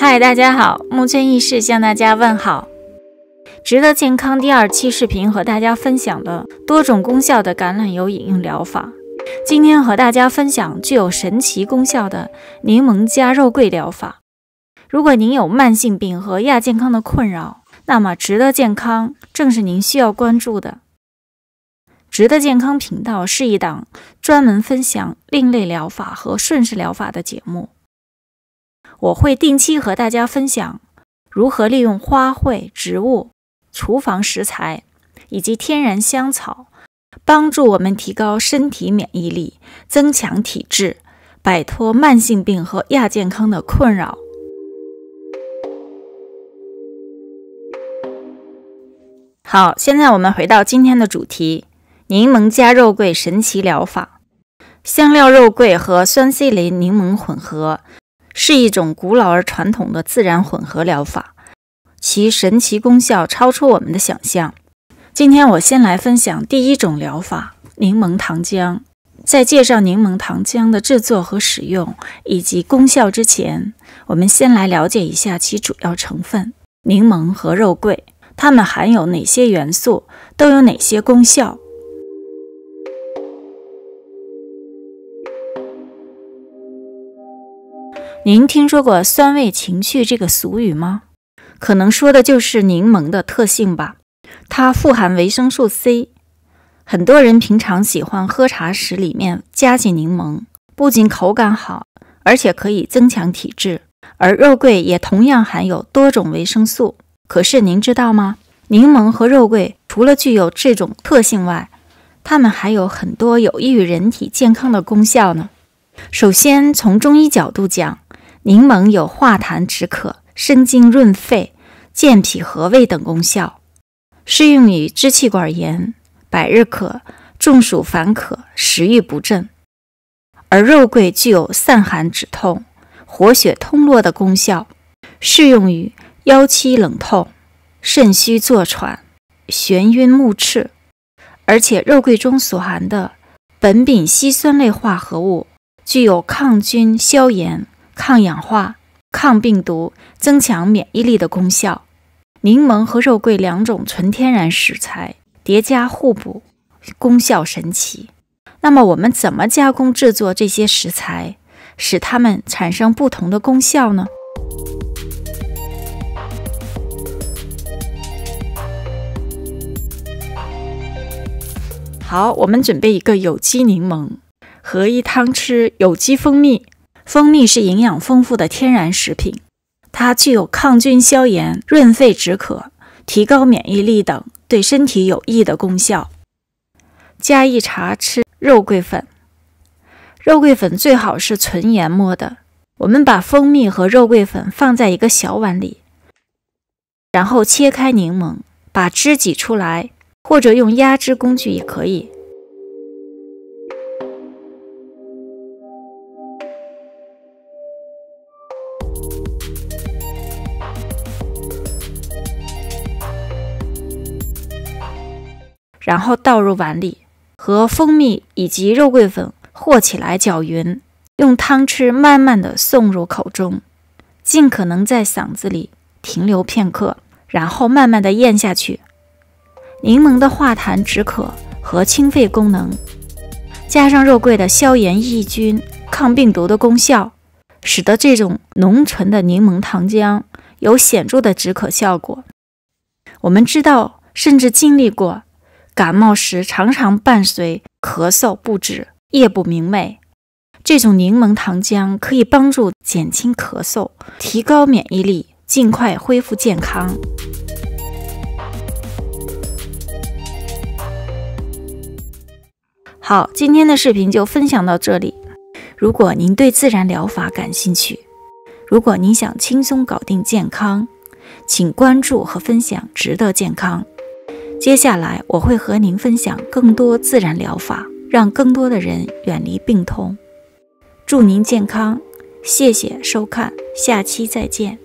嗨，大家好，木村义士向大家问好。值得健康第2期视频和大家分享的多种功效的橄榄油饮用疗法。今天和大家分享具有神奇功效的柠檬加肉桂疗法。如果您有慢性病和亚健康的困扰，那么值得健康正是您需要关注的。值得健康频道是一档专门分享另类疗法和顺势疗法的节目。我会定期和大家分享如何利用花卉、植物、厨房食材以及天然香草，帮助我们提高身体免疫力，增强体质，摆脱慢性病和亚健康的困扰。好，现在我们回到今天的主题，柠檬加肉桂神奇疗法。香料肉桂和酸 C 类柠檬混合是一种古老而传统的自然混合疗法，其神奇功效超出我们的想象。今天我先来分享第一种疗法，柠檬糖浆。在介绍柠檬糖浆的制作和使用以及功效之前，我们先来了解一下其主要成分，柠檬和肉桂，它们含有哪些元素，都有哪些功效。您听说过酸味情绪这个俗语吗？可能说的就是柠檬的特性吧。它富含维生素 C， 很多人平常喜欢喝茶时里面加进柠檬，不仅口感好，而且可以增强体质。而肉桂也同样含有多种维生素。可是您知道吗？柠檬和肉桂除了具有这种特性外，它们还有很多有益于人体健康的功效呢。首先，从中医角度讲，柠檬有化痰止渴、生津润肺、健脾和胃等功效，适用于支气管炎、百日咳、中暑烦渴、食欲不振。而肉桂具有散寒止痛、活血通络的功效，适用于腰膝冷痛、肾虚坐喘、眩晕目赤。而且肉桂中所含的苯丙烯酸类化合物具有抗菌、消炎、抗氧化、抗病毒、增强免疫力的功效。柠檬和肉桂两种纯天然食材叠加互补，功效神奇。那么我们怎么加工制作这些食材，使它们产生不同的功效呢？好，我们准备一个有机柠檬和1汤匙有机蜂蜜。蜂蜜是营养丰富的天然食品，它具有抗菌消炎、润肺止渴、提高免疫力等对身体有益的功效。加1茶匙肉桂粉，肉桂粉最好是纯研磨的。我们把蜂蜜和肉桂粉放在一个小碗里，然后切开柠檬，把汁挤出来，或者用压汁工具也可以。然后倒入碗里，和蜂蜜以及肉桂粉和起来搅匀，用汤匙慢慢地送入口中，尽可能在嗓子里停留片刻，然后慢慢地咽下去。柠檬的化痰止渴和清肺功能，加上肉桂的消炎抑菌、抗病毒的功效，使得这种浓醇的柠檬糖浆有显著的止渴效果。我们知道，甚至经历过感冒时常常伴随咳嗽不止、夜不明寐，这种柠檬糖浆可以帮助减轻咳嗽，提高免疫力，尽快恢复健康。好，今天的视频就分享到这里。如果您对自然疗法感兴趣，如果您想轻松搞定健康，请关注和分享值得健康。接下来我会和您分享更多自然疗法，让更多的人远离病痛。祝您健康，谢谢收看，下期再见。